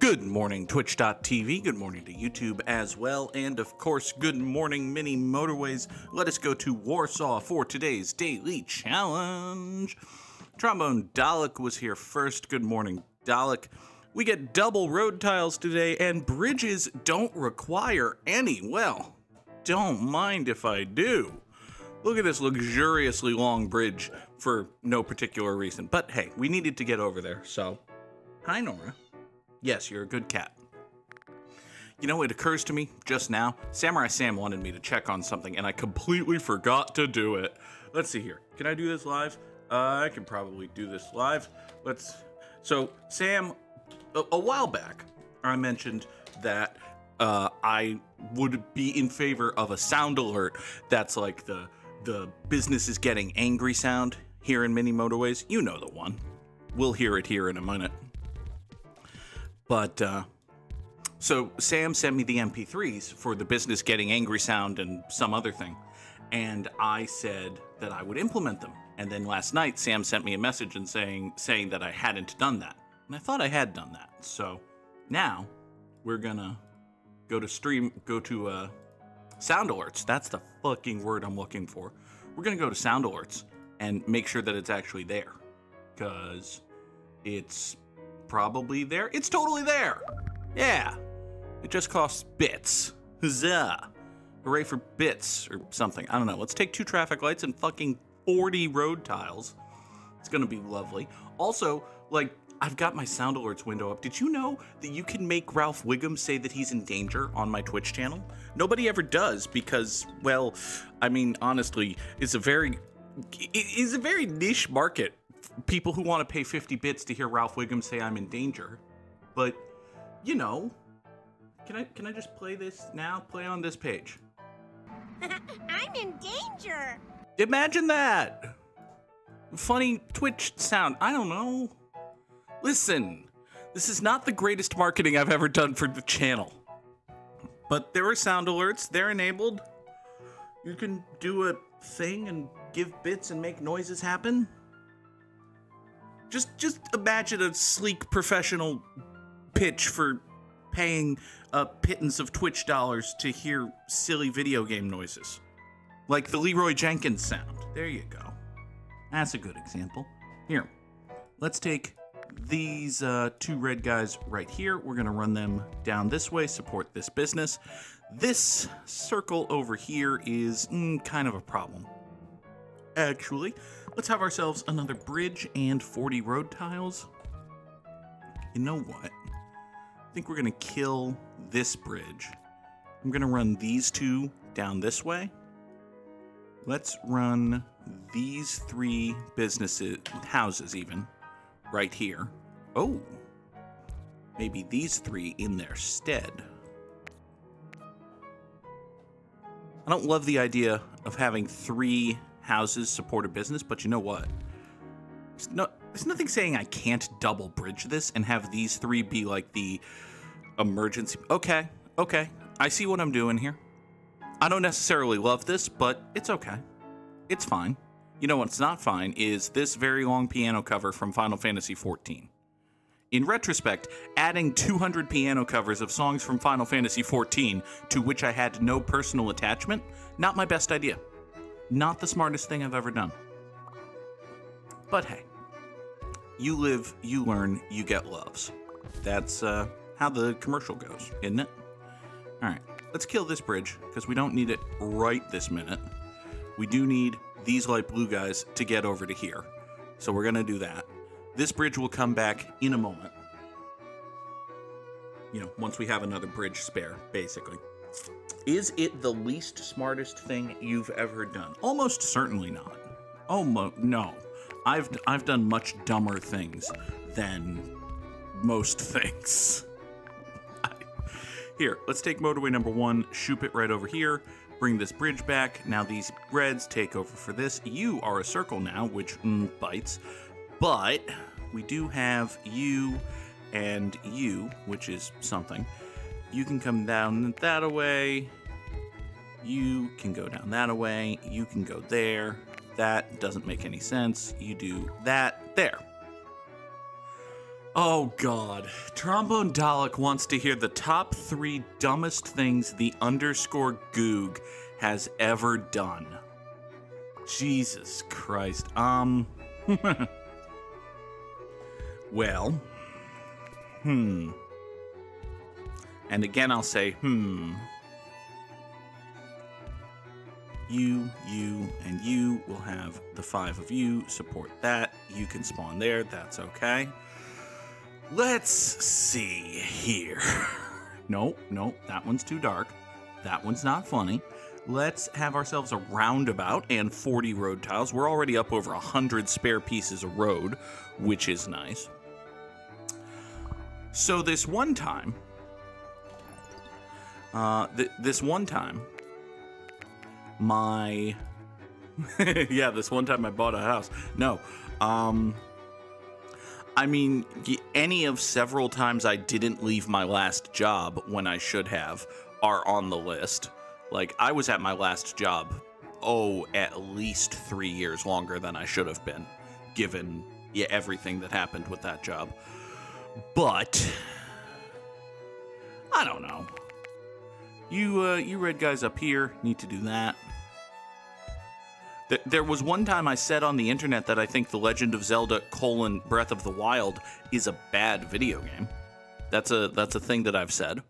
Good morning, Twitch.tv. Good morning to YouTube as well. And of course, good morning, mini Motorways. Let us go to Warsaw for today's daily challenge. Trombone Dalek was here first. Good morning, Dalek. We get double road tiles today, and bridges don't require any. Well, don't mind if I do. Look at this luxuriously long bridge for no particular reason. But hey, we needed to get over there, so. Hi, Nora. Yes, you're a good cat. You know, it occurs to me just now, Samurai Sam wanted me to check on something, and I completely forgot to do it. Let's see here. Can I do this live? I can probably do this live. So, Sam, a while back, I mentioned that I would be in favor of a sound alert that's like the business is getting angry sound here in Mini Motorways. You know the one. We'll hear it here in a minute. But, so Sam sent me the MP3s for the business getting angry sound and some other thing. And I said that I would implement them. And then last night, Sam sent me a message and saying that I hadn't done that. And I thought I had done that. So now we're gonna go to sound alerts. That's the fucking word I'm looking for. We're gonna go to sound alerts and make sure that it's actually there. Because it's probably there. It's totally there. Yeah. It just costs bits. Huzzah. Hooray for bits or something. I don't know. Let's take 2 traffic lights and fucking 40 road tiles. It's gonna be lovely. Also, like, I've got my sound alerts window up. Did you know that you can make Ralph Wiggum say that he's in danger on my Twitch channel? Nobody ever does because, well, I mean, honestly, it's a very niche market. People who want to pay 50 bits to hear Ralph Wiggum say I'm in danger. But, you know, can I just play this now? Play on this page. I'm in danger. Imagine that. Funny Twitch sound. I don't know. Listen, this is not the greatest marketing I've ever done for the channel. But there are sound alerts. They're enabled. You can do a thing and give bits and make noises happen. Just imagine a sleek professional pitch for paying a pittance of Twitch dollars to hear silly video game noises. Like the Leroy Jenkins sound. There you go. That's a good example. Here, let's take these 2 red guys right here. We're gonna run them down this way, support this business. This circle over here is kind of a problem. Actually, let's have ourselves another bridge and 40 road tiles. You know what? I think we're gonna kill this bridge. I'm gonna run these 2 down this way. Let's run these 3 houses even, right here. Oh, maybe these 3 in their stead. I don't love the idea of having 3 houses support a business, but you know what? There's nothing saying I can't double bridge this and have these 3 be like the emergency. Okay, I see what I'm doing here. I don't necessarily love this, but it's okay. It's fine. You know what's not fine is this very long piano cover from Final Fantasy XIV. In retrospect, adding 200 piano covers of songs from Final Fantasy XIV to which I had no personal attachment, not my best idea. Not the smartest thing I've ever done. But hey, you live, you learn, you get loves. That's how the commercial goes, isn't it? All right, let's kill this bridge because we don't need it right this minute. We do need these light blue guys to get over to here. So we're gonna do that. This bridge will come back in a moment. You know, once we have another bridge spare, basically. Is it the least smartest thing you've ever done? Almost certainly not. No. I've done much dumber things than most things. Here, let's take motorway number 1, shoop it right over here, bring this bridge back. Now these reds take over for this. You are a circle now, which bites. But we do have you and you, which is something. You can come down that way. You can go down that way. You can go there. That doesn't make any sense. You do that there. Oh God. Trombone Dalek wants to hear the top 3 dumbest things the underscore Goog has ever done. Jesus Christ. Well. And again, I'll say, You, and you will have the 5 of you support that. You can spawn there. That's okay. Let's see here. Nope, that one's too dark. That one's not funny. Let's have ourselves a roundabout and 40 road tiles. We're already up over 100 spare pieces of road, which is nice. So this one time, my this one time I bought a house. No, I mean, any of several times I didn't leave my last job when I should have are on the list. Like, I was at my last job, at least 3 years longer than I should have been, given everything that happened with that job. But I don't know. You red guys up here need to do that. There was one time I said on the internet that I think The Legend of Zelda: Breath of the Wild is a bad video game. That's a thing that I've said.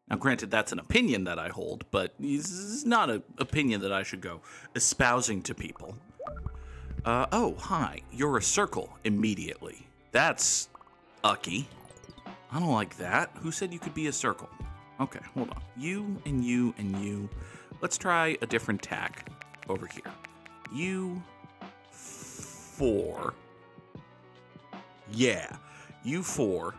Now, granted, that's an opinion that I hold, but it's not an opinion that I should go espousing to people. Oh, hi. You're a circle immediately. That's ucky. I don't like that. Who said you could be a circle? Okay, hold on. You and you and you. Let's try a different tack over here. You 4. Yeah, you 4.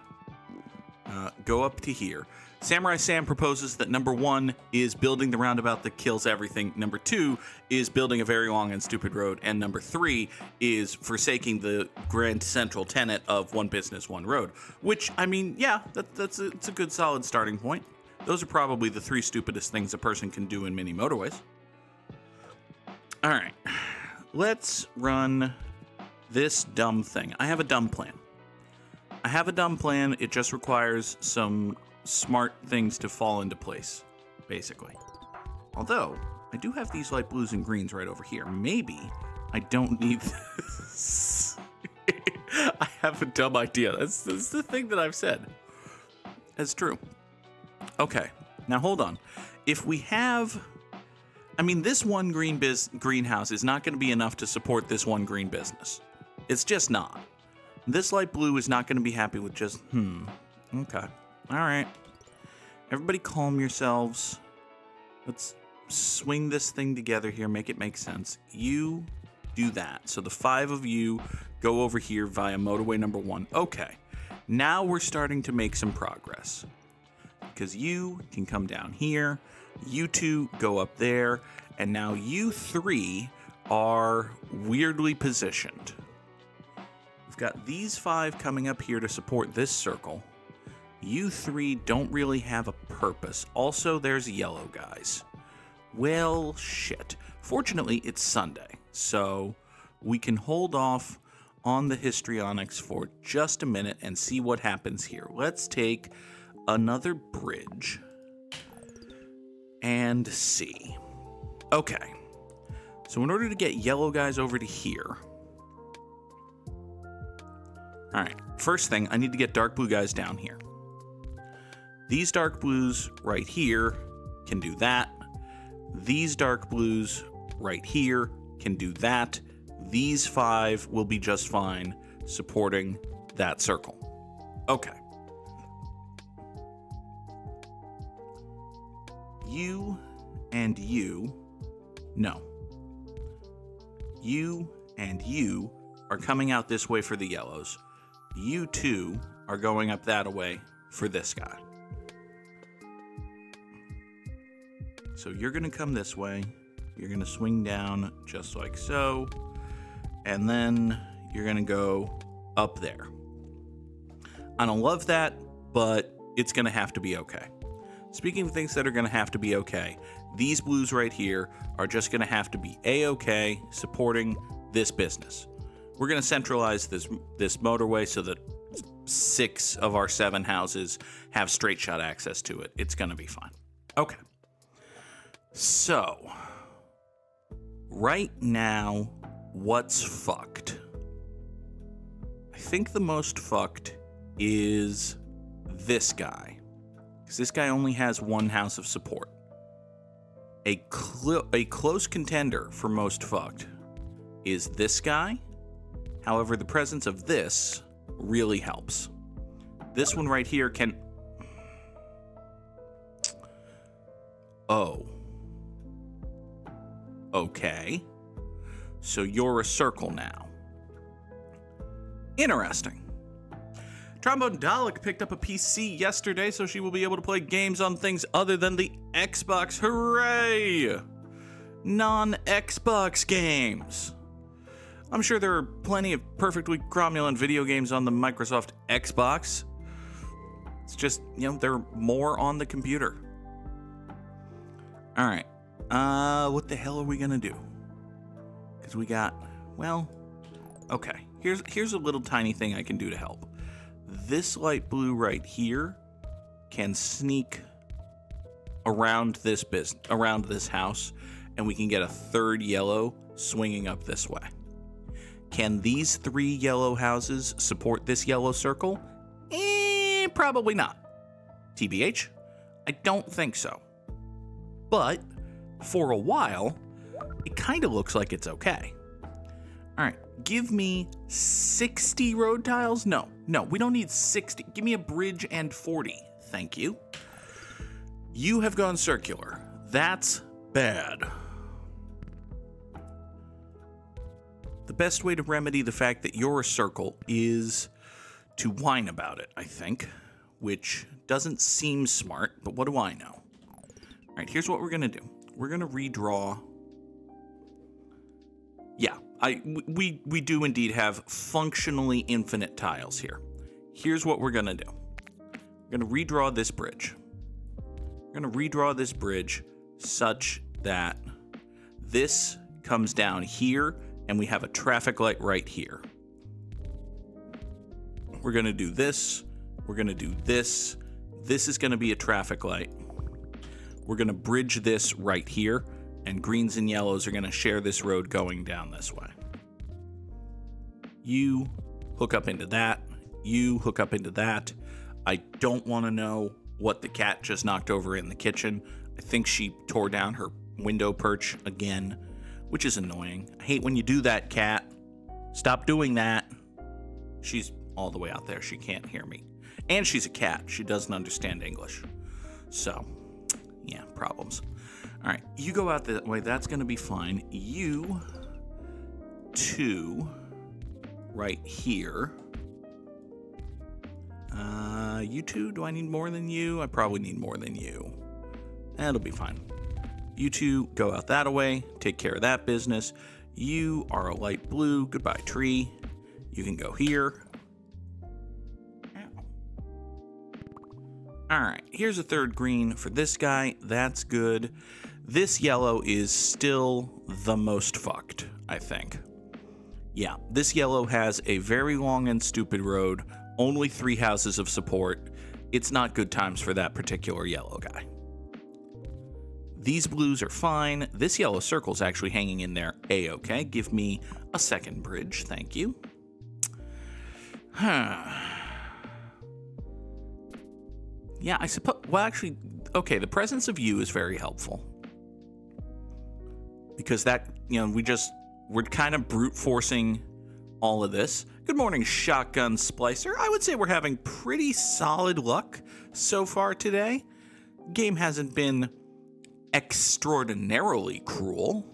Go up to here. Samurai Sam proposes that number 1 is building the roundabout that kills everything. Number 2 is building a very long and stupid road. And number 3 is forsaking the grand central tenet of one business, one road. Which, I mean, yeah, it's a good solid starting point. Those are probably the 3 stupidest things a person can do in mini motorways. All right, let's run this dumb thing. I have a dumb plan. It just requires some smart things to fall into place, basically. Although, I do have these light blues and greens right over here. Maybe I don't need this. I have a dumb idea. That's the thing that I've said. That's true. Okay, now hold on. If we have... I mean, this one greenhouse is not going to be enough to support this one green business. It's just not. This light blue is not going to be happy with just, Okay. All right. Everybody calm yourselves. Let's swing this thing together here, make it make sense. You do that. So the 5 of you go over here via motorway number 1. Okay. Now we're starting to make some progress. Because you can come down here. You 2 go up there. And now you 3 are weirdly positioned. We've got these 5 coming up here to support this circle. You 3 don't really have a purpose. Also, there's yellow guys. Well, shit. Fortunately, it's Sunday, so we can hold off on the histrionics for just a minute and see what happens here. Let's take another bridge and see. Okay. So in order to get yellow guys over to here... Alright, first thing, I need to get dark blue guys down here. These dark blues right here can do that. These dark blues right here can do that. These 5 will be just fine supporting that circle. Okay. You and you... No. You and you are coming out this way for the yellows. You 2 are going up that way for this guy. So you're going to come this way. You're going to swing down just like so. And then you're going to go up there. I don't love that, but it's going to have to be okay. Speaking of things that are going to have to be okay, these blues right here are just going to have to be A-okay supporting this business. We're going to centralize this motorway so that 6 of our 7 houses have straight shot access to it. It's going to be fine. Okay. So, right now, what's fucked? I think the most fucked is this guy. Because this guy only has 1 house of support. A close contender for most fucked is this guy. However, the presence of this really helps. This one right here can... Oh. Okay. So you're a circle now. Interesting. Trombone Dalek picked up a PC yesterday, so she will be able to play games on things other than the Xbox. Hooray! Non-Xbox games. I'm sure there are plenty of perfectly cromulent video games on the Microsoft Xbox. It's just, they're more on the computer. Alright. What the hell are we gonna do? Because we got, okay. Here's a little tiny thing I can do to help. This light blue right here can sneak around this house, and we can get a 3rd yellow swinging up this way. Can these 3 yellow houses support this yellow circle? Probably not. TBH? I don't think so. But for a while, it kind of looks like it's okay. All right, give me 60 road tiles. No, we don't need 60. Give me a bridge and 40. Thank you. You have gone circular. That's bad. The best way to remedy the fact that you're a circle is to whine about it, I think, which doesn't seem smart, but what do I know? All right, here's what we're going to do. We're going to redraw. Yeah, we do indeed have functionally infinite tiles here. Here's what we're going to do. We're going to redraw this bridge. We're going to redraw this bridge such that this comes down here and we have a traffic light right here. We're going to do this. We're going to do this. This is going to be a traffic light. We're going to bridge this right here, and greens and yellows are going to share this road going down this way. You hook up into that. You hook up into that. I don't want to know what the cat just knocked over in the kitchen. I think she tore down her window perch again, which is annoying. I hate when you do that, cat. Stop doing that. She's all the way out there. She can't hear me. And she's a cat. She doesn't understand English. So, yeah, problems. All right, you go out that way. That's going to be fine. You two right here. You two, do I need more than you? I probably need more than you. That'll be fine. You two go out that way. Take care of that business. You are a light blue. Goodbye, tree. You can go here. All right, here's a 3rd green for this guy. That's good. This yellow is still the most fucked, I think. Yeah, this yellow has a very long and stupid road, only 3 houses of support. It's not good times for that particular yellow guy. These blues are fine. This yellow circle's actually hanging in there A-okay. Give me a 2nd bridge, thank you. Yeah, I suppose, well, actually, okay, the presence of you is very helpful. Because that, we're kind of brute forcing all of this. Good morning, Shotgun Splicer. I would say we're having pretty solid luck so far today. Game hasn't been extraordinarily cruel.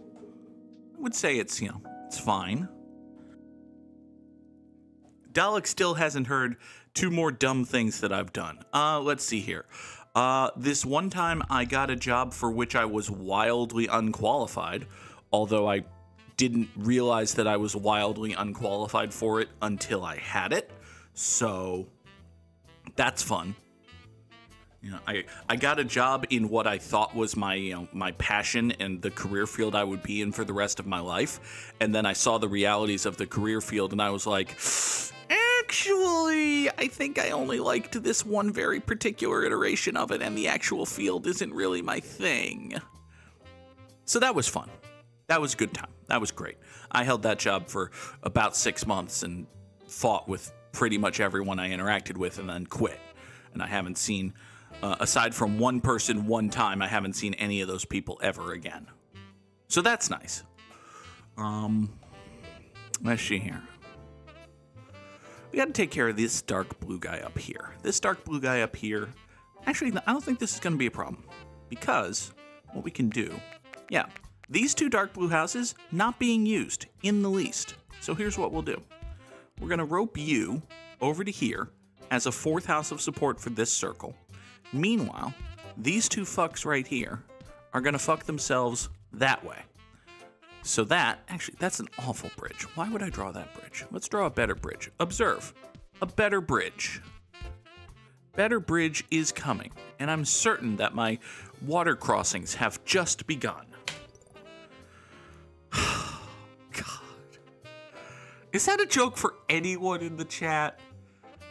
I would say it's, it's fine. Dalek still hasn't heard 2 more dumb things that I've done. Let's see here. This one time I got a job for which I was wildly unqualified, although I didn't realize that I was wildly unqualified for it until I had it. So that's fun. I got a job in what I thought was my my passion and the career field I would be in for the rest of my life, and then I saw the realities of the career field and I was like, actually, honestly, I think I only liked this one very particular iteration of it, and the actual field isn't really my thing. So that was fun. That was a good time. That was great. I held that job for about 6 months and fought with pretty much everyone I interacted with and then quit. And I haven't seen, aside from one person one time, I haven't seen any of those people ever again. So that's nice. Let's see here. We got to take care of this dark blue guy up here. This dark blue guy up here, actually, I don't think this is going to be a problem. Because what we can do, yeah, these two dark blue houses not being used in the least. So here's what we'll do. We're going to rope you over to here as a fourth house of support for this circle. Meanwhile, these two fucks right here are going to fuck themselves that way. So that, actually, that's an awful bridge. Why would I draw that bridge? Let's draw a better bridge. Observe, a better bridge. Better bridge is coming, and I'm certain that my water crossings have just begun. God. Is that a joke for anyone in the chat?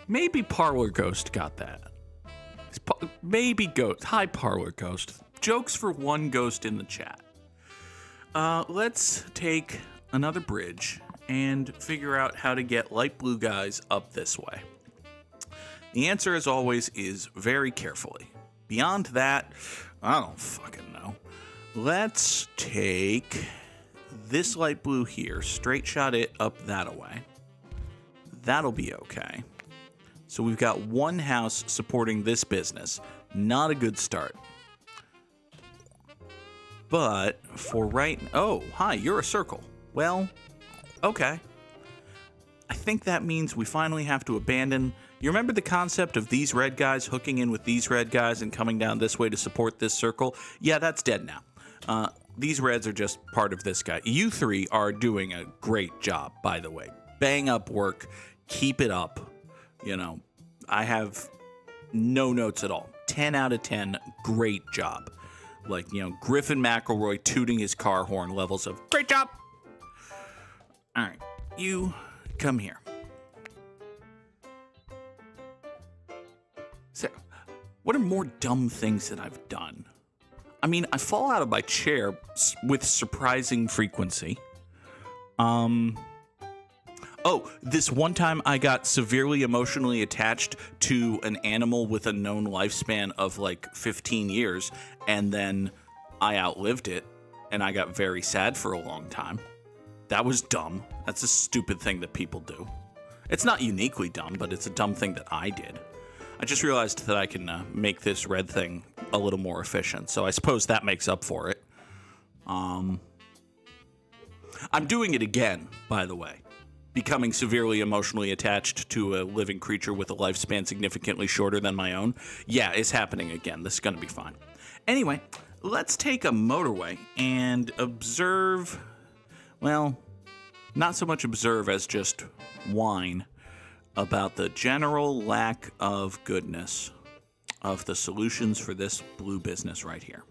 Maybe Parlor Ghost got that. Maybe Ghost. Hi, Parlor Ghost. Jokes for one ghost in the chat. Let's take another bridge and figure out how to get light blue guys up this way. The answer, as always, is very carefully. Beyond that, I don't fucking know. Let's take this light blue here, straight shot it up that way. That'll be okay. So we've got one house supporting this business. Not a good start. But for right... Oh, hi, you're a circle. Well, okay. I think that means we finally have to abandon... You remember the concept of these red guys hooking in with these red guys and coming down this way to support this circle? Yeah, that's dead now. These reds are just part of this guy. You three are doing a great job, by the way. Bang up work. Keep it up. You know, I have no notes at all. 10 out of 10. Great job. Like, you know, Griffin McElroy tooting his car horn levels of great job. All right, you come here. So, what are more dumb things that I've done? I mean, I fall out of my chair with surprising frequency. Oh, this one time I got severely emotionally attached to an animal with a known lifespan of like 15 years, and then I outlived it, and I got very sad for a long time. That was dumb. That's a stupid thing that people do. It's not uniquely dumb, but it's a dumb thing that I did. I just realized that I can make this red thing a little more efficient, so I suppose that makes up for it. I'm doing it again, by the way. Becoming severely emotionally attached to a living creature with a lifespan significantly shorter than my own. Yeah, it's happening again. This is going to be fine. Anyway, let's take a motorway and observe, well, not so much observe as just whine about the general lack of goodness of the solutions for this blue business right here.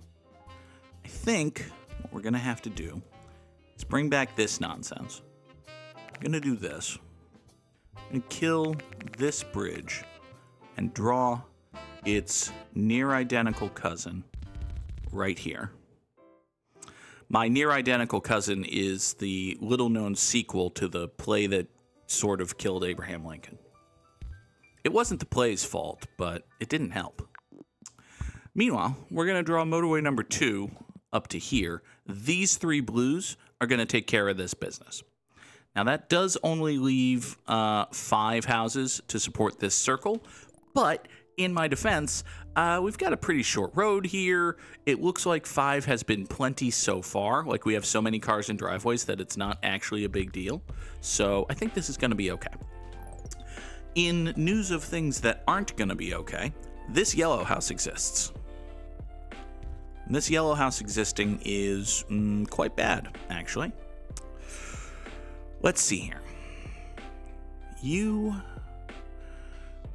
I think what we're going to have to do is bring back this nonsense. I'm going to do this. I'm going to kill this bridge and draw its near identical cousin right here. My near identical cousin is the little known sequel to the play that sort of killed Abraham Lincoln. It wasn't the play's fault, but it didn't help. Meanwhile, we're going to draw motorway number 2 up to here. These 3 blues are going to take care of this business. Now, that does only leave 5 houses to support this circle, but in my defense, we've got a pretty short road here. It looks like 5 has been plenty so far. Like, we have so many cars and driveways that it's not actually a big deal. So I think this is going to be okay. In news of things that aren't going to be okay, this yellow house exists. And this yellow house existing is quite bad, actually. Let's see here.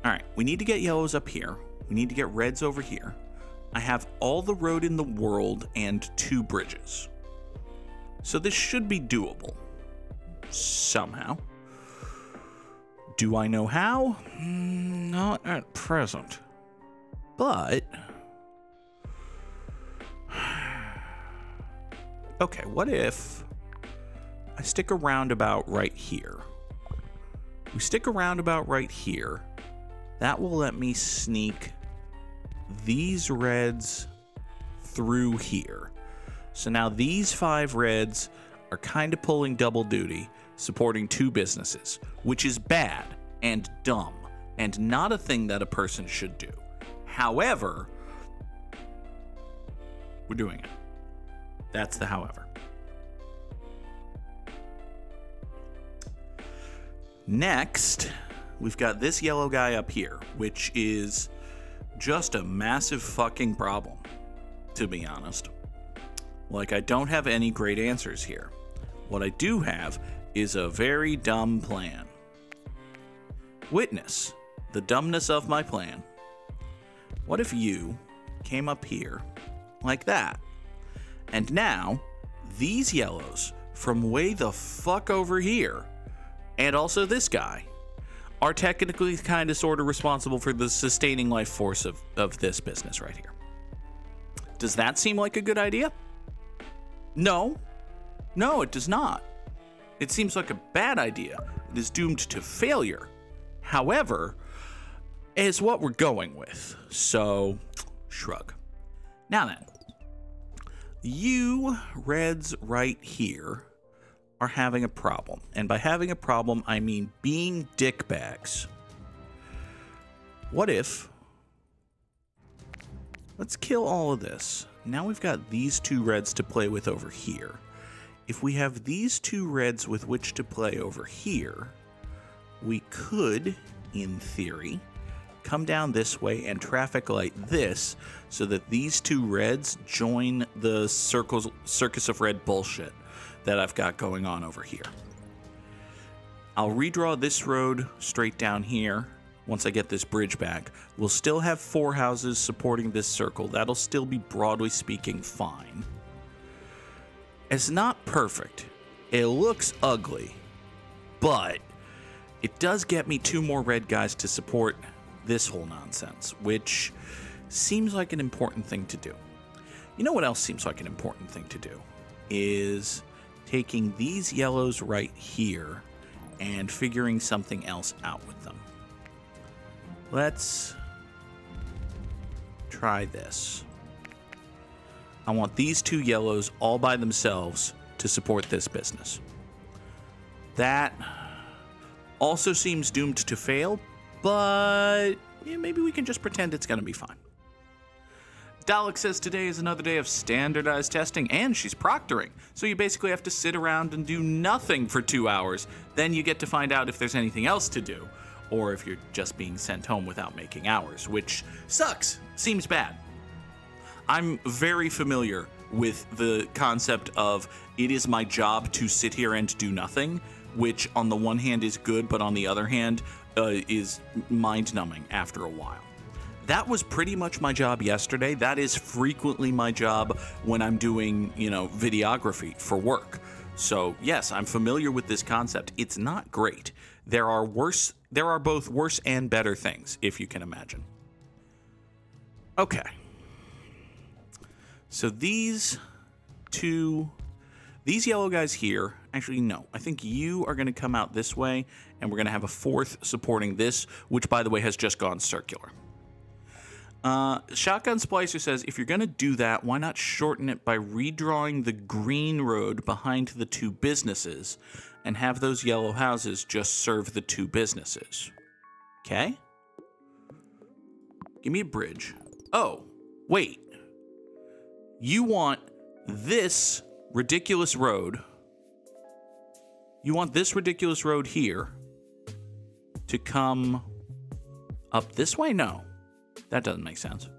All right, we need to get yellows up here. We need to get reds over here. I have all the road in the world and 2 bridges. So this should be doable. Somehow. Do I know how? Not at present. But... okay, what if I stick a roundabout right here? We stick a roundabout right here. That will let me sneak these reds through here. So now these 5 reds are kind of pulling double duty, supporting 2 businesses, which is bad and dumb and not a thing that a person should do. However, we're doing it. That's the however. Next, we've got this yellow guy up here, which is just a massive fucking problem, to be honest. Like, I don't have any great answers here. What I do have is a very dumb plan. Witness the dumbness of my plan. What if you came up here like that? And now, these yellows from way the fuck over here, and also this guy, are technically kind of sort of responsible for the sustaining life force of this business right here. Does that seem like a good idea? No. No, it does not. It seems like a bad idea. It is doomed to failure. However, is what we're going with. So, shrug. Now then, you reds right here are having a problem. And by having a problem, I mean being dickbags. What if... let's kill all of this. Now we've got these 2 reds to play with over here. If we have these 2 reds with which to play over here, we could, in theory, come down this way and traffic light this so that these 2 reds join the circus of red bullshit that I've got going on over here. I'll redraw this road straight down here. Once I get this bridge back, we'll still have 4 houses supporting this circle. That'll still be, broadly speaking, fine. It's not perfect. It looks ugly. But it does get me 2 more red guys to support this whole nonsense, which seems like an important thing to do. You know what else seems like an important thing to do? Is taking these yellows right here and figuring something else out with them. Let's try this. I want these 2 yellows all by themselves to support this business. That also seems doomed to fail, but yeah, maybe we can just pretend it's going to be fine. Dalek says today is another day of standardized testing, and she's proctoring. So you basically have to sit around and do nothing for 2 hours. Then you get to find out if there's anything else to do, or if you're just being sent home without making hours, which sucks. Seems bad. I'm very familiar with the concept of it is my job to sit here and do nothing, which on the one hand is good, but on the other hand is mind-numbing after a while. That was pretty much my job yesterday. That is frequently my job when I'm doing, videography for work. So yes, I'm familiar with this concept. It's not great. There are both worse and better things, if you can imagine. Okay. So these yellow guys here, actually no, I think you are going to come out this way, and we're going to have a 4th supporting this, which by the way has just gone circular. Shotgun Splicer says, if you're going to do that, why not shorten it by redrawing the green road behind the 2 businesses and have those yellow houses just serve the 2 businesses? Okay? Give me a bridge. Oh, wait. You want this ridiculous road. You want this ridiculous road here to come up this way? No. That doesn't make sense.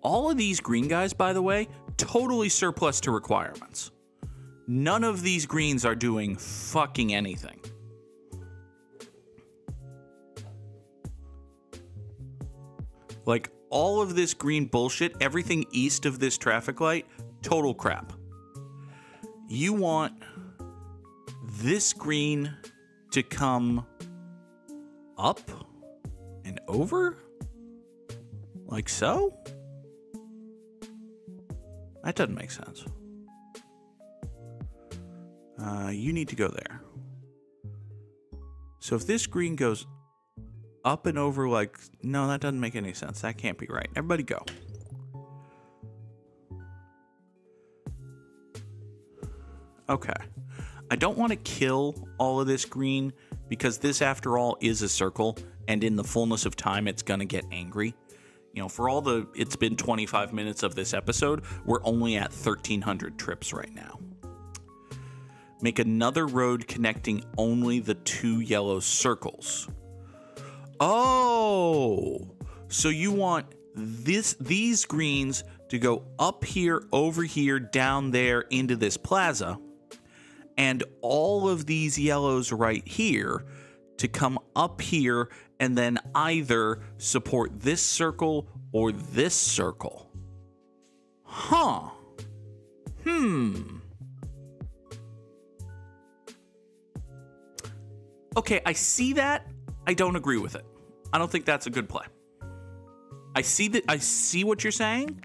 All of these green guys, by the way, totally surplus to requirements. None of these greens are doing fucking anything. Like, all of this green bullshit, everything east of this traffic light, total crap. You want this green to come up and over? Like so? That doesn't make sense. You need to go there. So if this green goes up and over like... No, that doesn't make any sense. That can't be right. Everybody go. Okay. I don't want to kill all of this green because this, after all, is a circle. And in the fullness of time, it's going to get angry. You know, for all the... It's been 25 minutes of this episode. We're only at 1,300 trips right now. Make another road connecting only the two yellow circles. Oh, so you want these greens to go up here, over here, down there into this plaza, and all of these yellows right here to come up here and then either support this circle or this circle. Huh. Okay, I see that. I don't agree with it. I don't think that's a good play. I see what you're saying.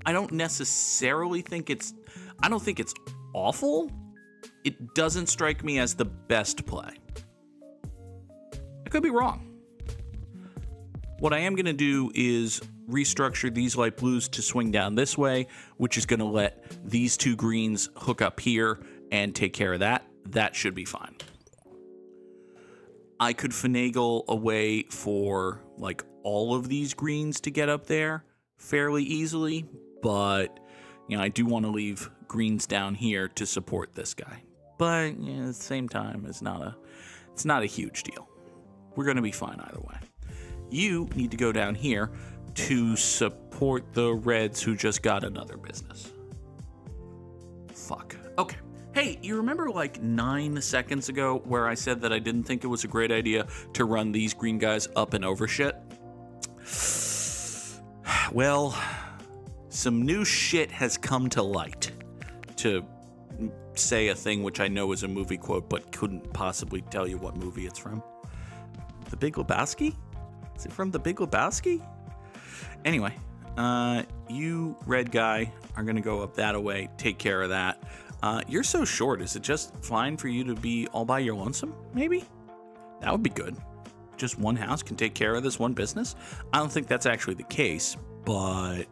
I don't necessarily think it's... I don't think it's awful. It doesn't strike me as the best play. I could be wrong. What I am going to do is restructure these light blues to swing down this way, which is going to let these two greens hook up here and take care of that. That should be fine. I could finagle a way for, like, all of these greens to get up there fairly easily, but, you know, I do want to leave greens down here to support this guy. But, you know, at the same time, it's not a huge deal. We're going to be fine either way. You need to go down here to support the reds who just got another business. Fuck. Okay. Hey, you remember like 9 seconds ago where I said that I didn't think it was a great idea to run these green guys up and over shit? Well, some new shit has come to light, to say a thing which I know is a movie quote but couldn't possibly tell you what movie it's from. The Big Lebowski? Is it from The Big Lebowski? Anyway, you red guy are going to go up that way, take care of that. You're so short. Is it just fine for you to be all by your lonesome, maybe? That would be good. Just one house can take care of this one business? I don't think that's actually the case, but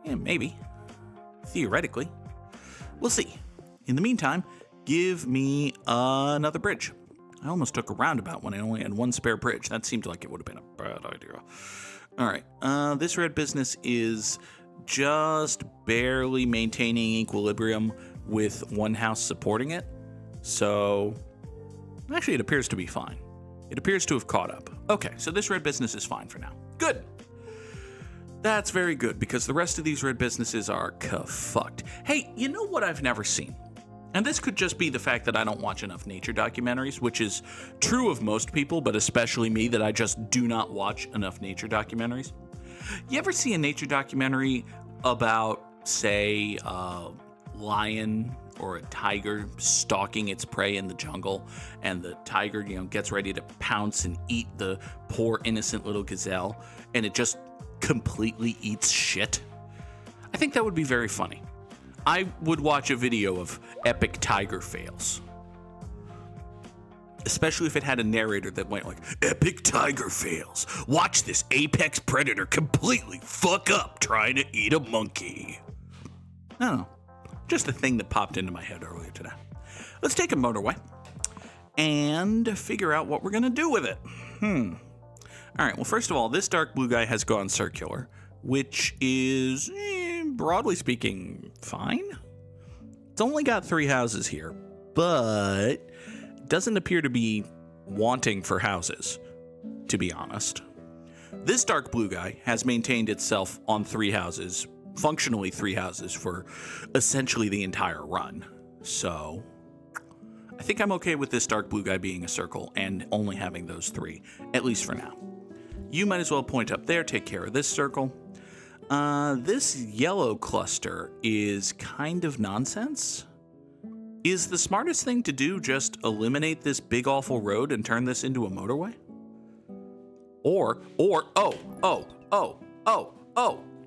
yeah, maybe. Theoretically. We'll see. In the meantime, give me another bridge. I almost took a roundabout when I only had one spare bridge. That seemed like it would have been a bad idea. All right. This red business is just barely maintaining equilibrium with one house supporting it. So, actually, it appears to be fine. It appears to have caught up. Okay, so this red business is fine for now. Good. That's very good, because the rest of these red businesses are fucked. Hey, you know what I've never seen? And this could just be the fact that I don't watch enough nature documentaries, which is true of most people, but especially me, that I just do not watch enough nature documentaries. You ever see a nature documentary about, say, lion or a tiger stalking its prey in the jungle, and the tiger, you know, gets ready to pounce and eat the poor innocent little gazelle, and it just completely eats shit? I think that would be very funny. I would watch a video of epic tiger fails. Especially if it had a narrator that went like, epic tiger fails. Watch this apex predator completely fuck up trying to eat a monkey. I don't know. Just a thing that popped into my head earlier today. Let's take a motorway and figure out what we're going to do with it. All right, well, first of all, this dark blue guy has gone circular, which is, broadly speaking, fine. It's only got 3 houses here, but doesn't appear to be wanting for houses, to be honest. This dark blue guy has maintained itself on 3 houses, functionally 3 houses, for essentially the entire run. So I think I'm okay with this dark blue guy being a circle and only having those 3, at least for now. You might as well point up there, take care of this circle. This yellow cluster is kind of nonsense. Is the smartest thing to do just eliminate this big awful road and turn this into a motorway? Oh,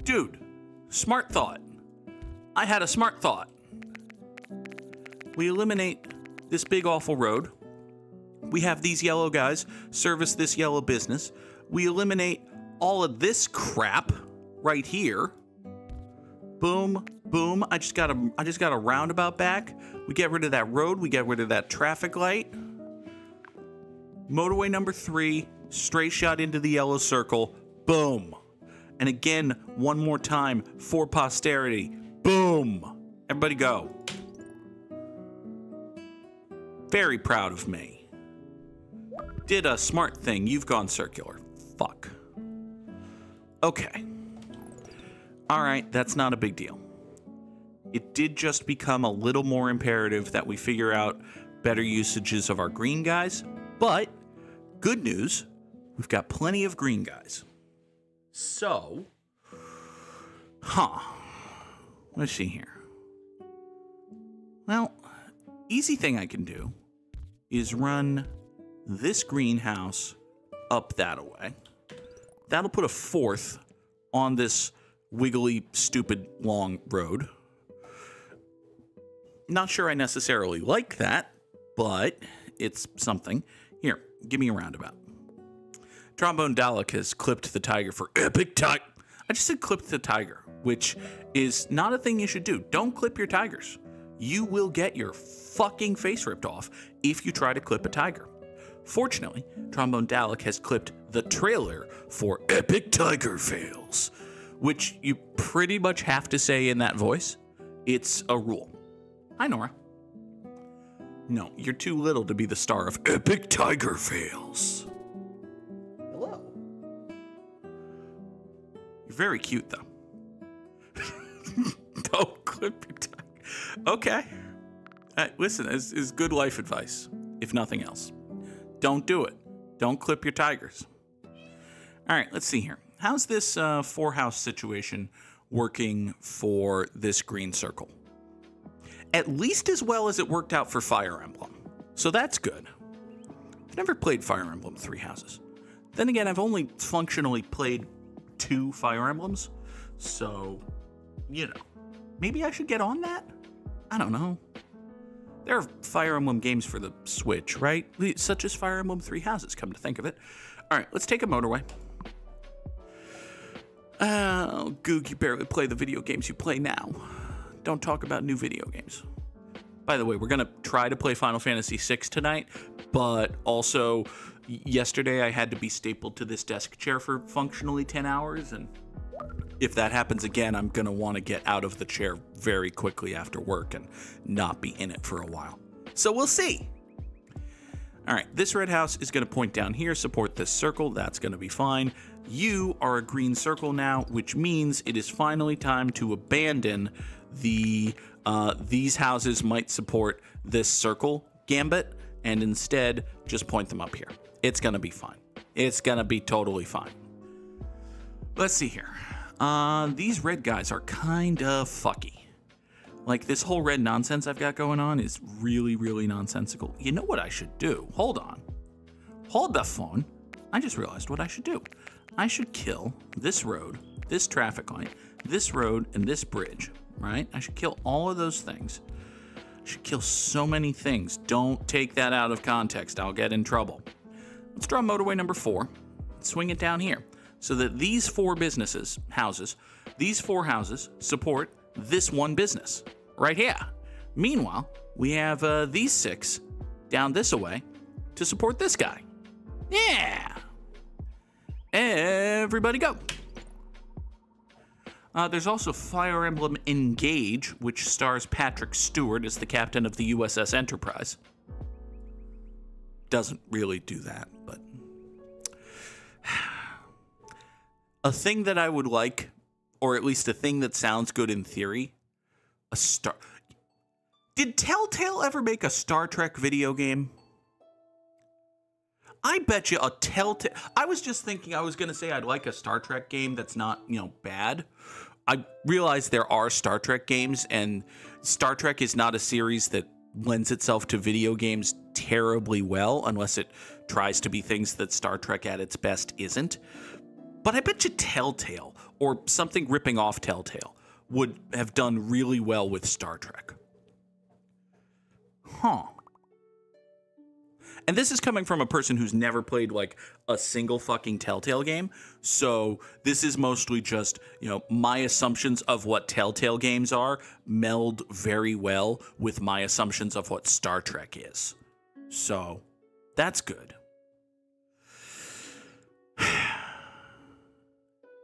dude, smart thought. I had a smart thought. We eliminate this big awful road. We have these yellow guys service this yellow business. We eliminate all of this crap right here. Boom, boom. I just got a roundabout back. We get rid of that road. We get rid of that traffic light. Motorway number 3, straight shot into the yellow circle. Boom. And again, one more time for posterity. Boom. Everybody go. Very proud of me. Did a smart thing. You've gone circular. Fuck. Okay. All right, that's not a big deal. It did just become a little more imperative that we figure out better usages of our green guys, but good news, we've got plenty of green guys. So, let's see here. Well, easy thing I can do is run this greenhouse up that way. That'll put a 4th on this wiggly, stupid, long road. Not sure I necessarily like that, but it's something. Here, give me a roundabout. Trombone Dalek has clipped the tiger for epic tiger. I just said clipped the tiger, which is not a thing you should do. Don't clip your tigers. You will get your fucking face ripped off if you try to clip a tiger. Fortunately, Trombone Dalek has clipped the trailer for epic tiger fails, which you pretty much have to say in that voice. It's a rule. Hi, Nora. No, you're too little to be the star of epic tiger fails. Hello. You're very cute, though. Don't clip your tiger. Okay. Listen, is good life advice, if nothing else. Don't do it. Don't clip your tigers. All right, let's see here. How's this 4-house situation working for this green circle? At least as well as it worked out for Fire Emblem. So that's good. I've never played Fire Emblem 3 Houses. Then again, I've only functionally played 2 Fire Emblems. So, you know, maybe I should get on that? I don't know. There are Fire Emblem games for the Switch, right? Such as Fire Emblem 3 Houses, come to think of it. All right, let's take a motorway. Oh, Goog, you barely play the video games you play now. Don't talk about new video games. By the way, we're going to try to play Final Fantasy VI tonight, but also yesterday I had to be stapled to this desk chair for functionally 10 hours, and if that happens again, I'm going to want to get out of the chair very quickly after work and not be in it for a while. So we'll see. All right, this red house is going to point down here, support this circle. That's going to be fine. You are a green circle now, which means it is finally time to abandon the these houses might support this circle gambit and instead just point them up here. It's going to be fine. It's going to be totally fine. Let's see here. These red guys are kind of fucky. Like, this whole red nonsense I've got going on is really, really nonsensical. You know what I should do? Hold on. Hold the phone. I just realized what I should do. I should kill this road, this traffic light, this road, and this bridge, right? I should kill all of those things. I should kill so many things. Don't take that out of context. I'll get in trouble. Let's draw motorway number 4. Swing it down here so that these 4 houses, these 4 houses support this one business right here. Meanwhile, we have these 6 down this away to support this guy. Yeah. Everybody go. There's also Fire Emblem Engage, which stars Patrick Stewart as the captain of the USS Enterprise. Doesn't really do that, but a thing that I would like, or at least a thing that sounds good in theory, Did Telltale ever make a Star Trek video game? I bet you a Telltale... I was just thinking I was going to say I'd like a Star Trek game that's not, bad. I realize there are Star Trek games, and Star Trek is not a series that lends itself to video games terribly well, unless it tries to be things that Star Trek at its best isn't. But I bet you Telltale, or something ripping off Telltale, would have done really well with Star Trek. Huh. And this is coming from a person who's never played like a single fucking Telltale game. So this is mostly just, my assumptions of what Telltale games are meld very well with my assumptions of what Star Trek is. So that's good.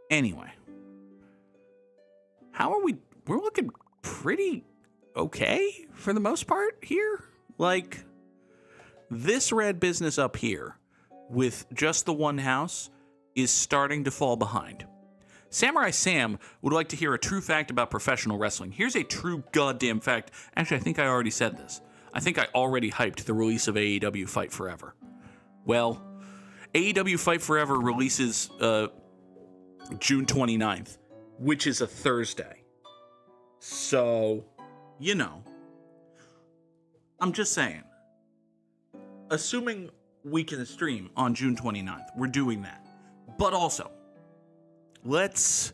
Anyway, how are we? We're looking pretty okay for the most part here. Like, this red business up here with just the one house is starting to fall behind. Samurai Sam would like to hear a true fact about professional wrestling. Here's a true goddamn fact. Actually, I think I already said this. I think I already hyped the release of AEW Fight Forever. Well, AEW Fight Forever releases June 29th, which is a Thursday. So, I'm just saying. Assuming we can stream on June 29th, we're doing that. But also, let's...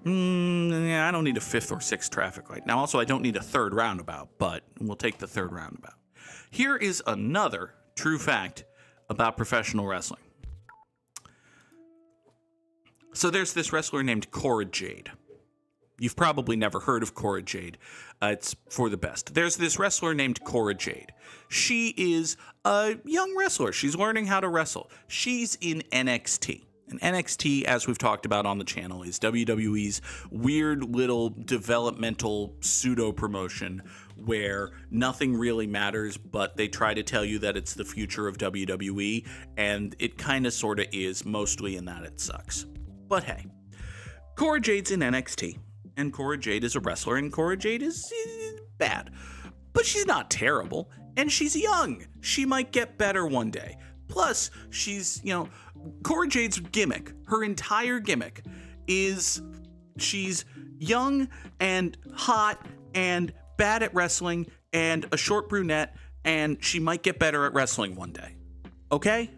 I don't need a fifth or sixth traffic light. Now, also, I don't need a third roundabout, but we'll take the third roundabout. Here is another true fact about professional wrestling. So there's this wrestler named Cora Jade. You've probably never heard of Cora Jade. It's for the best. There's this wrestler named Cora Jade. She is a young wrestler. She's learning how to wrestle. She's in NXT. And NXT, as we've talked about on the channel, is WWE's weird little developmental pseudo-promotion where nothing really matters, but they try to tell you that it's the future of WWE, and it kind of sort of is, mostly in that it sucks. But hey, Cora Jade's in NXT, and Cora Jade is a wrestler, and Cora Jade is bad. But she's not terrible, and she's young. She might get better one day. Plus, she's, Cora Jade's gimmick, her entire gimmick, is she's young and hot and bad at wrestling and a short brunette, and she might get better at wrestling one day. Okay?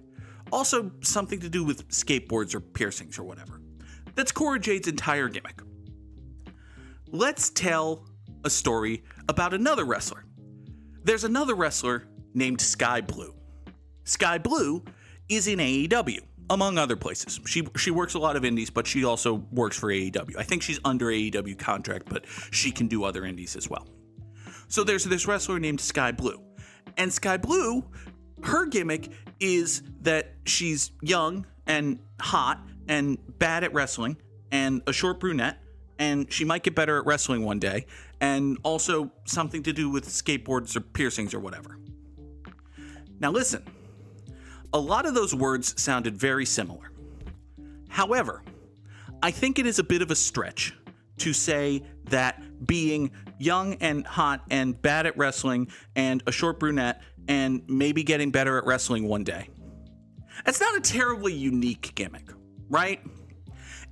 Also, something to do with skateboards or piercings or whatever. That's Cora Jade's entire gimmick. Let's tell a story about another wrestler. There's another wrestler named Sky Blue. Sky Blue is in AEW, among other places. She works a lot of indies, but she also works for AEW. I think she's under AEW contract, but she can do other indies as well. So there's this wrestler named Sky Blue. And Sky Blue, her gimmick is that she's young and hot and bad at wrestling and a short brunette, and she might get better at wrestling one day, and also something to do with skateboards or piercings or whatever. Now listen, a lot of those words sounded very similar. However, I think it is a bit of a stretch to say that being young and hot and bad at wrestling and a short brunette and maybe getting better at wrestling one day, that's not a terribly unique gimmick, right?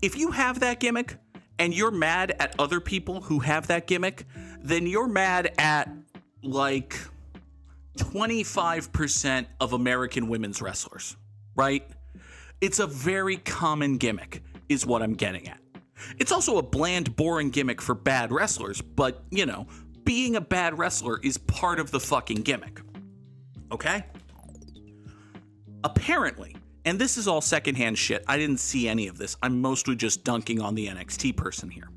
If you have that gimmick and you're mad at other people who have that gimmick, then you're mad at like 25% of American women's wrestlers, right? It's a very common gimmick, is what I'm getting at. It's also a bland, boring gimmick for bad wrestlers, but, being a bad wrestler is part of the fucking gimmick. Okay? Apparently, and this is all secondhand shit, I didn't see any of this, I'm mostly just dunking on the NXT person here.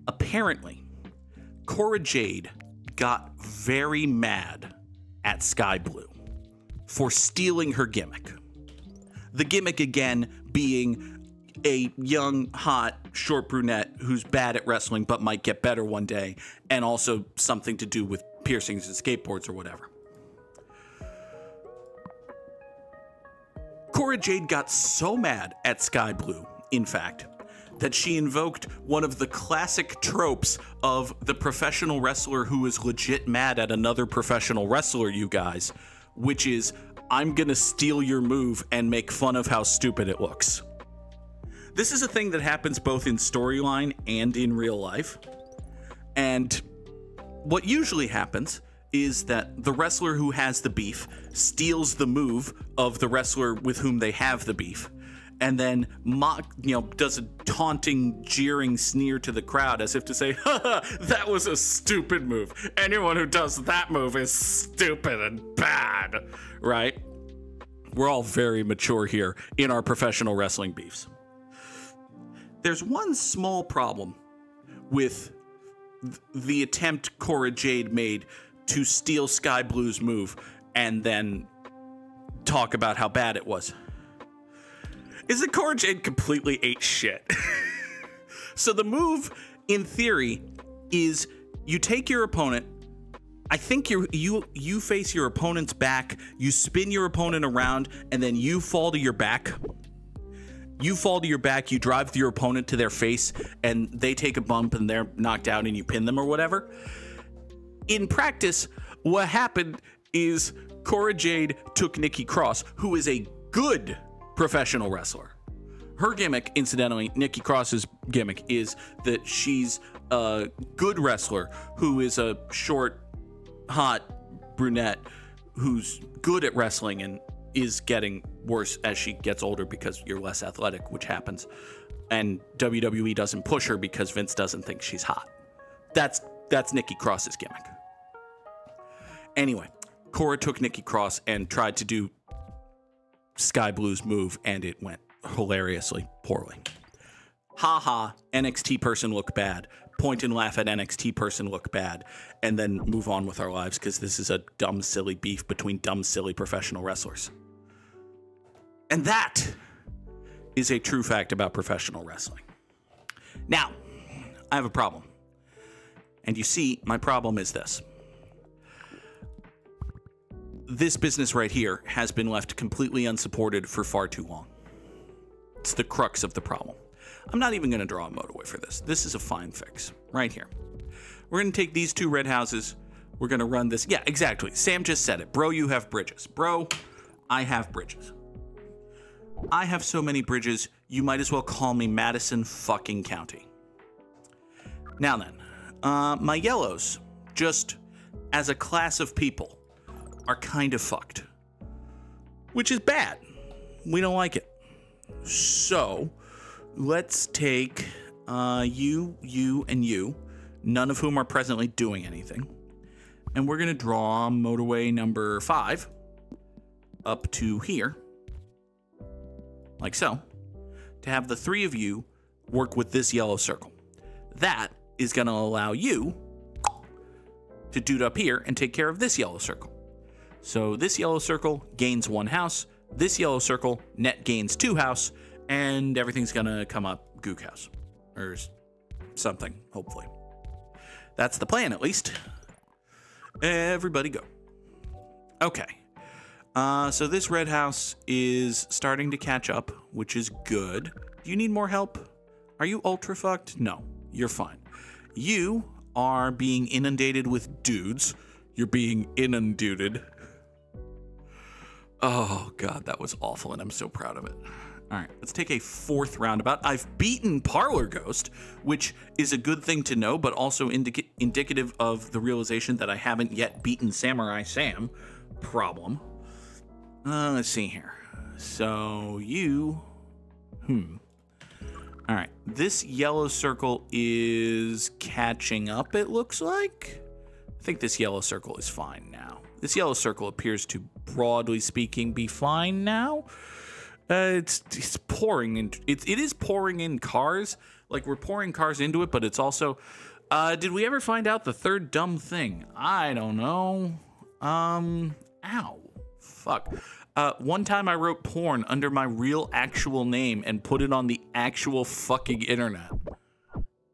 Apparently, Cora Jade got very mad at Sky Blue for stealing her gimmick. The gimmick, again, being a young, hot, short brunette who's bad at wrestling but might get better one day, and also something to do with piercings and skateboards or whatever. Cora Jade got so mad at Sky Blue, in fact, that she invoked one of the classic tropes of the professional wrestler who is legit mad at another professional wrestler, you guys, which is, I'm gonna steal your move and make fun of how stupid it looks. This is a thing that happens both in storyline and in real life. And what usually happens is that the wrestler who has the beef steals the move of the wrestler with whom they have the beef, and then does a taunting, jeering sneer to the crowd as if to say, "Ha, that was a stupid move. Anyone who does that move is stupid and bad," right? We're all very mature here in our professional wrestling beefs. There's one small problem with the attempt Cora Jade made to steal Sky Blue's move and then talk about how bad it was. Is that Cora Jade completely ate shit. So the move, in theory, is you take your opponent. I think you face your opponent's back, you spin your opponent around, and then you fall to your back. You fall to your back, you drive your opponent to their face, and they take a bump and they're knocked out and you pin them or whatever. In practice, what happened is Cora Jade took Nikki Cross, who is a good professional wrestler. Her gimmick, incidentally, Nikki Cross's gimmick, is that she's a good wrestler who is a short, hot brunette who's good at wrestling and is getting worse as she gets older because you're less athletic, which happens. And WWE doesn't push her because Vince doesn't think she's hot. That's Nikki Cross's gimmick. Anyway, Cora took Nikki Cross and tried to do Sky Blue's move, and it went hilariously poorly. Ha ha, NXT person look bad. Point and laugh at NXT person look bad, and then move on with our lives because this is a dumb, silly beef between dumb, silly professional wrestlers. And that is a true fact about professional wrestling. Now, I have a problem. And you see, my problem is this. This business right here has been left completely unsupported for far too long. It's the crux of the problem. I'm not even going to draw a motorway for this. This is a fine fix right here. We're going to take these two red houses. We're going to run this. Yeah, exactly. Sam just said it. Bro, you have bridges. Bro, I have bridges. I have so many bridges, you might as well call me Madison fucking County. Now then, my yellows, just as a class of people, are kind of fucked. Which is bad. We don't like it. So, let's take you, and you, none of whom are presently doing anything. And we're going to draw motorway number 5 up to here, like so, to have the 3 of you work with this yellow circle. That is going to allow you to dude up here and take care of this yellow circle. So this yellow circle gains 1 house, this yellow circle net gains 2 house, and everything's going to come up Goog house. Or something, hopefully. That's the plan, at least. Everybody go. Okay. So this red house is starting to catch up, which is good. Do you need more help? Are you ultra fucked? No, you're fine. You are being inundated with dudes. You're being inundated. Oh, God, that was awful, and I'm so proud of it. All right, let's take a 4th roundabout. I've beaten Parlor Ghost, which is a good thing to know, but also indicative of the realization that I haven't yet beaten Samurai Sam. Problem. Let's see here. So you... All right, this yellow circle is catching up, it looks like. I think this yellow circle is fine now. This yellow circle appears to, broadly speaking, be fine now. It's pouring in. It is pouring in cars. Like, we're pouring cars into it, but it's also... did we ever find out the 3rd dumb thing? I don't know. Ow. Fuck. One time I wrote porn under my real actual name and put it on the actual fucking internet.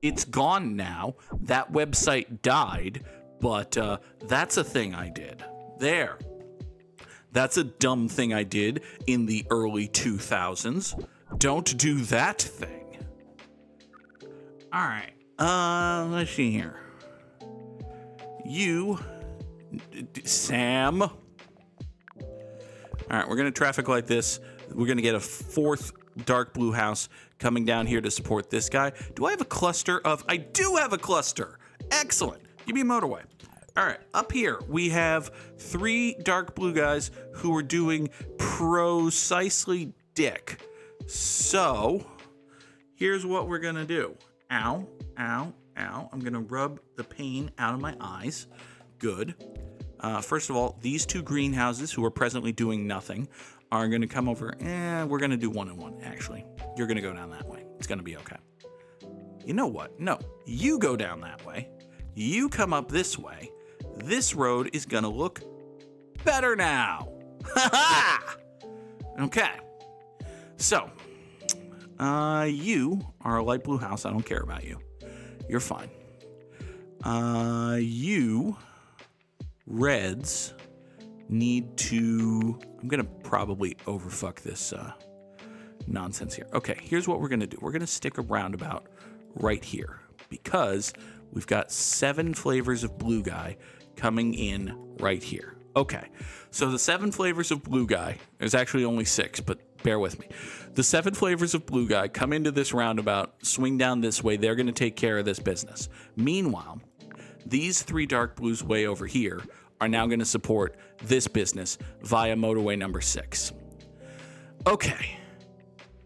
It's gone now. That website died, but that's a thing I did. There. That's a dumb thing I did in the early 2000s. Don't do that thing. All right. Let's see here. You, Sam. All right, we're going to traffic light this. We're going to get a 4th dark blue house coming down here to support this guy. Do I have a cluster of... I do have a cluster. Excellent. Give me a motorway. All right, up here we have 3 dark blue guys who are doing precisely dick. So here's what we're gonna do. Ow, ow, ow. I'm gonna rub the pain out of my eyes. Good. First of all, these 2 greenhouses who are presently doing nothing are gonna come over. We're gonna do 1 and 1, actually. You're gonna go down that way. It's gonna be okay. You know what? No, you go down that way. You come up this way. This road is gonna look better now. Ha ha! Okay. So, you are a light blue house. I don't care about you. You're fine. You reds need to... I'm gonna probably overfuck this nonsense here. Okay, here's what we're gonna do. We're gonna stick a roundabout right here because we've got 7 flavors of blue guy coming in right here. Okay, so the 7 flavors of blue guy, there's actually only 6, but bear with me. The 7 flavors of blue guy come into this roundabout, swing down this way. They're going to take care of this business. Meanwhile, these 3 dark blues way over here are now going to support this business via motorway number 6. Okay.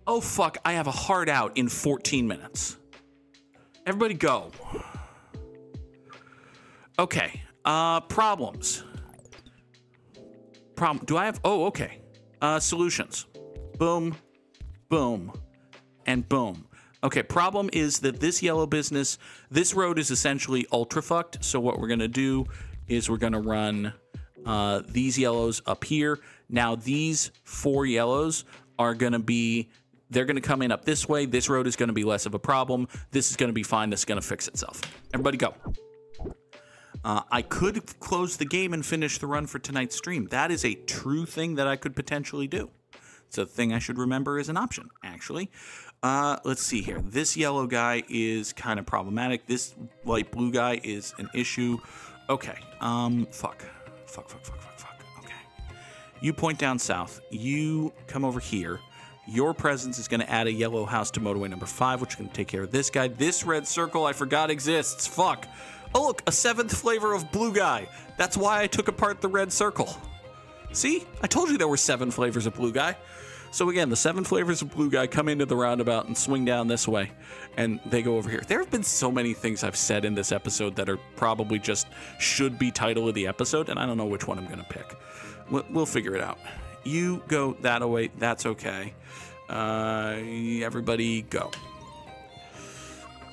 Oh, fuck. I have a hard out in 14 minutes. Everybody go. Okay. Problems. Do I have... Oh, okay. Solutions. Boom, boom, and boom. Okay, problem is that this yellow business, this road is essentially ultra fucked. So what we're going to do is we're going to run these yellows up here. Now, these 4 yellows are going to be... They're going to come in up this way. This road is going to be less of a problem. This is going to be fine. This is going to fix itself. Everybody go. I could close the game and finish the run for tonight's stream. That is a true thing that I could potentially do. It's a thing I should remember as an option, actually. Let's see here. This yellow guy is kind of problematic. This light blue guy is an issue. Okay. Fuck. Okay. You point down south. You come over here. Your presence is going to add a yellow house to motorway number 5, which is going to take care of this guy. This red circle I forgot exists. Fuck. Oh, look, a 7th flavor of blue guy. That's why I took apart the red circle. See? I told you there were 7 flavors of blue guy. So again, the 7 flavors of blue guy come into the roundabout and swing down this way, and they go over here. There have been so many things I've said in this episode that are probably just should be title of the episode, and I don't know which one I'm going to pick. We'll figure it out. You go that way. That's okay. Everybody go.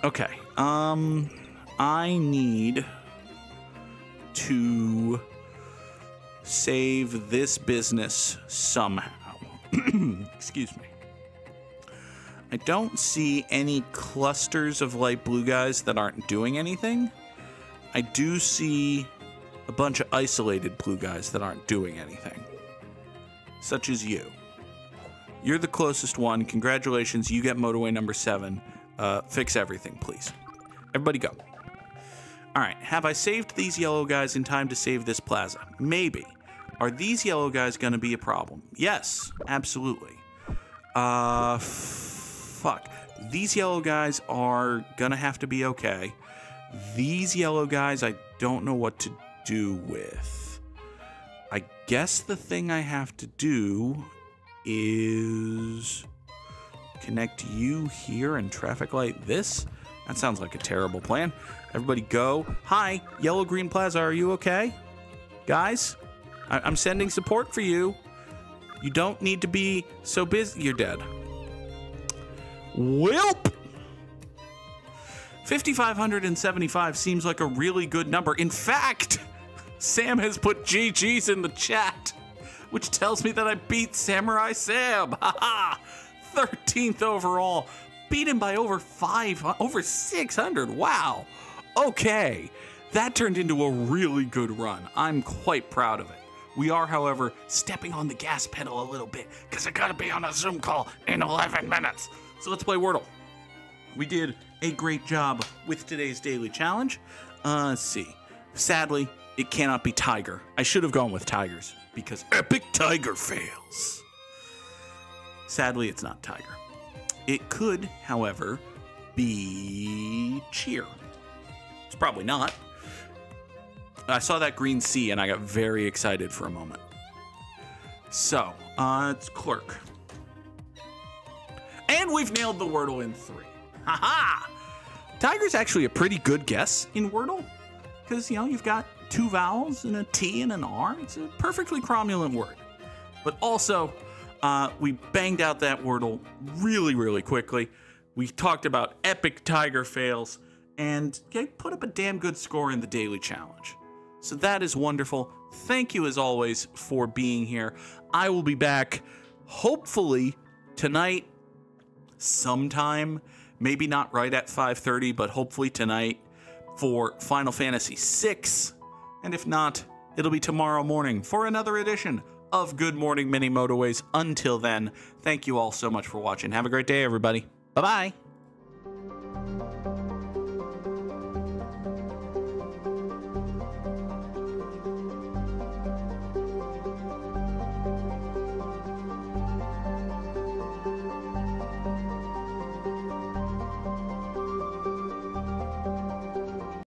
Okay. I need to save this business somehow. Excuse me. I don't see any clusters of light blue guys that aren't doing anything. I do see a bunch of isolated blue guys that aren't doing anything. Such as you. You're the closest one. Congratulations. You get motorway number 7. Fix everything, please. Everybody go. All right. Have I saved these yellow guys in time to save this plaza? Maybe. Are these yellow guys going to be a problem? Yes, absolutely. Fuck. These yellow guys are going to have to be okay. These yellow guys, I don't know what to do with. I guess the thing I have to do is connect you here and traffic light this. That sounds like a terrible plan. Everybody go. Hi, Yellow Green Plaza, are you okay? Guys, I'm sending support for you. You don't need to be so busy. You're dead. Welp! 5,575 seems like a really good number. In fact, Sam has put GG's in the chat, which tells me that I beat Samurai Sam. Haha! 13th overall. Beat him by over 600. Wow. Okay. That turned into a really good run. I'm quite proud of it. We are, however, stepping on the gas pedal a little bit because I gotta be on a Zoom call in 11 minutes. So let's play Wordle. We did a great job with today's daily challenge. Let's see. Sadly, it cannot be Tiger. I should have gone with Tigers because Epic Tiger fails. Sadly, it's not Tiger. It could, however, be Cheer. It's probably not. I saw that green C and I got very excited for a moment. So, it's clerk. And we've nailed the Wordle in 3. Ha-ha! Tiger's actually a pretty good guess in Wordle. Because, you've got 2 vowels and a T and an R. It's a perfectly cromulent word. But also, we banged out that Wordle really, really quickly. We talked about epic Tiger fails and put up a damn good score in the daily challenge. So that is wonderful. Thank you, as always, for being here. I will be back, hopefully, tonight, sometime. Maybe not right at 5:30, but hopefully tonight for Final Fantasy VI. And if not, it'll be tomorrow morning for another edition of Good Morning Mini Motorways. Until then, thank you all so much for watching. Have a great day, everybody. Bye-bye.